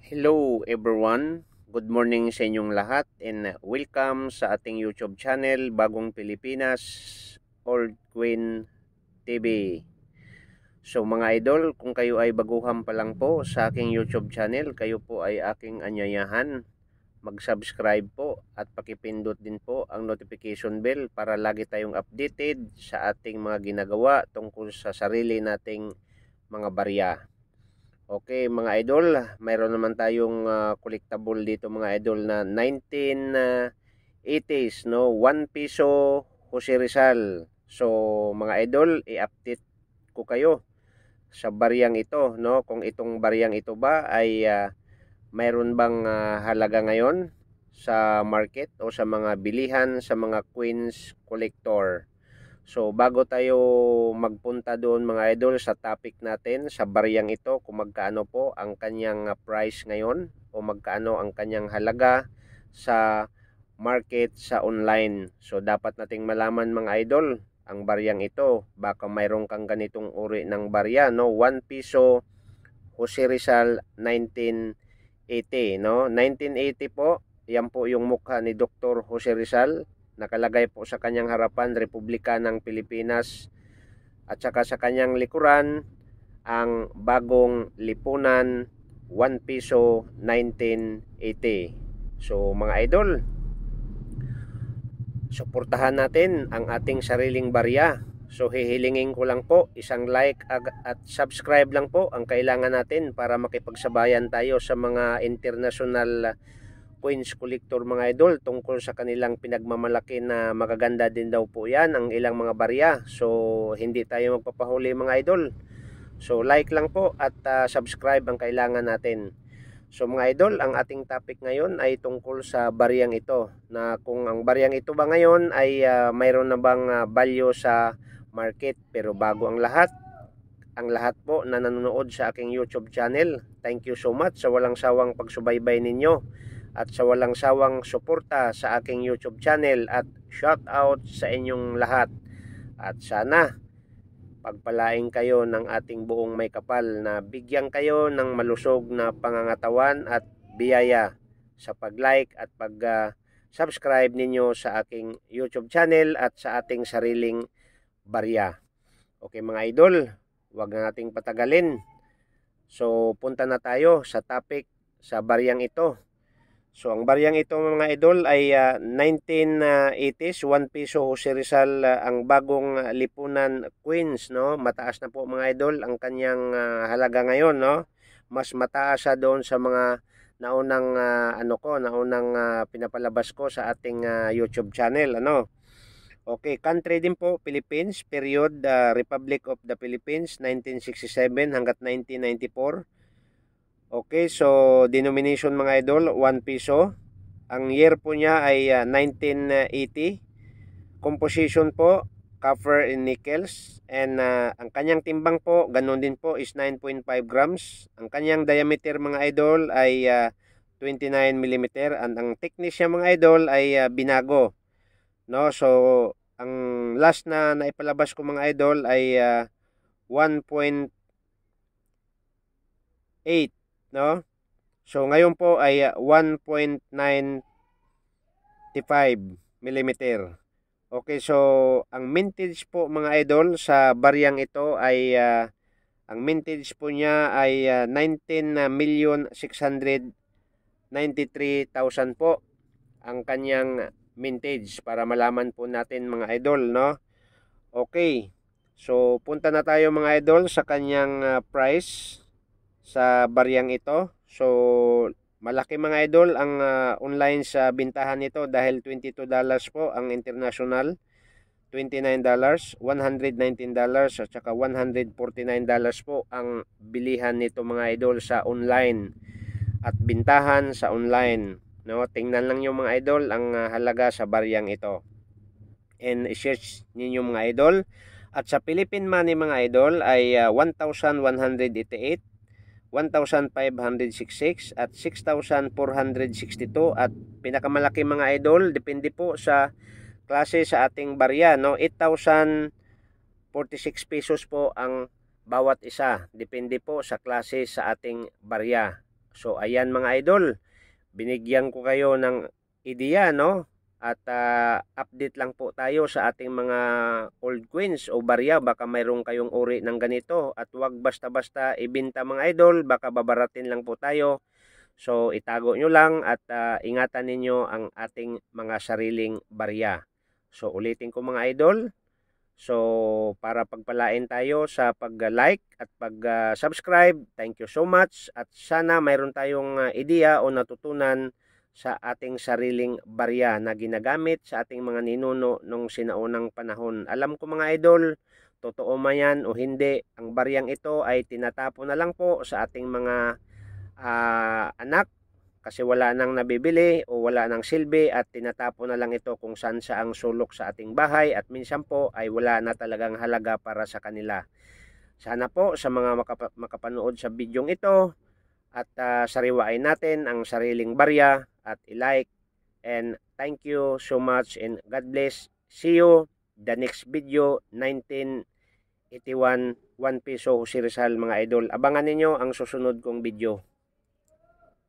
Hello everyone, good morning sa inyong lahat and welcome sa ating YouTube channel Bagong Pilipinas Old Queen TV. So mga idol, kung kayo ay baguhan pa lang po sa aking YouTube channel, kayo po ay aking anyayahan mag-subscribe po at pakipindot din po ang notification bell para lagi tayong updated sa ating mga ginagawa tungkol sa sarili nating mga barya. Okay mga idol, mayroon naman tayong collectible dito mga idol na 1980s, no, 1 piso Jose Rizal. So mga idol, i-update ko kayo sa bariyang ito, no, kung itong bariyang ito ba ay mayroon bang halaga ngayon sa market o sa mga bilihan sa mga Queens collector. So bago tayo magpunta doon mga idol sa topic natin sa bariyang ito, kung magkaano po ang kanyang price ngayon o magkaano ang kanyang halaga sa market sa online. So dapat nating malaman mga idol ang bariyang ito. Baka mayroon kang ganitong uri ng barya, no, 1 piso Jose Rizal 1980, no, 1980 po. Yan po yung mukha ni Dr. Jose Rizal. Nakalagay po sa kanyang harapan Republika ng Pilipinas at saka sa kanyang likuran ang bagong lipunan 1 piso 1980. So mga idol, suportahan natin ang ating sariling barya. So hihilingin ko lang po isang like at subscribe lang po ang kailangan natin para makipagsabayan tayo sa mga international Queens collector mga idol tungkol sa kanilang pinagmamalaki na magaganda din daw po yan ang ilang mga barya. So hindi tayo magpapahuli mga idol. So like lang po at subscribe ang kailangan natin. So mga idol, ang ating topic ngayon ay tungkol sa bariyang ito, na kung ang bariyang ito ba ngayon ay mayroon na bang value sa market. Pero bago ang lahat po na nanonood sa aking YouTube channel, thank you so much sa walang sawang pagsubaybay ninyo at sa walang sawang suporta sa aking YouTube channel, at shout out sa inyong lahat. At sana pagpalain kayo ng ating buong may kapal na bigyan kayo ng malusog na pangangatawan at biyaya sa pag-like at pag-subscribe ninyo sa aking YouTube channel at sa ating sariling barya. Okay mga idol, huwag na nating patagalin. So punta na tayo sa topic sa baryang ito. So ang baryang ito mga idol ay 1980s, 1 piso Jose Rizal, ang bagong lipunan Queens, no. Mataas na po mga idol ang kanyang halaga ngayon, no. Mas mataas sa doon sa mga naunang pinapalabas ko sa ating YouTube channel, ano. Okay, country din po Philippines, period Republic of the Philippines 1967 hanggat 1994. Okay, so denomination mga idol, 1 piso. Ang year po niya ay 1980. Composition po, copper and nickels. And ang kanyang timbang po, ganun din po, is 9.5 grams. Ang kanyang diameter mga idol ay 29 mm. And ang thickness niya mga idol ay binago. No, so ang last na naipalabas ko mga idol ay 1.8, no? So ngayon po ay 1.95 mm. Okay, so ang mintage po mga idol sa baryang ito ay ang mintage po niya ay 19,693,000 po ang kanyang mintage, para malaman po natin mga idol, no? Okay, so punta na tayo mga idol sa kanyang price sa baryang ito. So malaki mga idol ang online sa bintahan nito dahil $22 po ang international, $29, $119 at saka $149 po ang bilihan nito mga idol sa online at bintahan sa online, no. Tingnan lang yung mga idol ang halaga sa baryang ito and i-search ninyo mga idol. At sa Philippine money mga idol ay 1,188, 1,566 at 6,462. At pinakamalaki mga idol, depende po sa klase sa ating barya, no, 8,046 pesos po ang bawat isa. Depende po sa klase sa ating barya. So ayan mga idol, binigyan ko kayo ng ideya, no? At update lang po tayo sa ating mga old queens o barya. Baka mayroon kayong uri ng ganito. At wag basta-basta ibenta mga idol. Baka babaratin lang po tayo. So itago nyo lang at ingatan ninyo ang ating mga sariling barya. So ulitin ko mga idol. So para pagpalain tayo sa pag-like at pag-subscribe. Thank you so much. At sana mayroon tayong ideya o natutunan sa ating sariling barya na ginagamit sa ating mga ninuno nung sinaunang panahon. Alam ko mga idol, totoo man yan o hindi, ang baryang ito ay tinatapo na lang po sa ating mga anak kasi wala nang nabibili o wala nang silbi at tinatapo na lang ito kung saan sa ang sulok sa ating bahay at minsan po ay wala na talagang halaga para sa kanila. Sana po sa mga makapanood sa bidyong ito at sariwain natin ang sariling barya at i-like, and thank you so much and God bless. See you the next video. 1981 1 peso Jose Rizal mga idol. Abangan ninyo ang susunod kong video.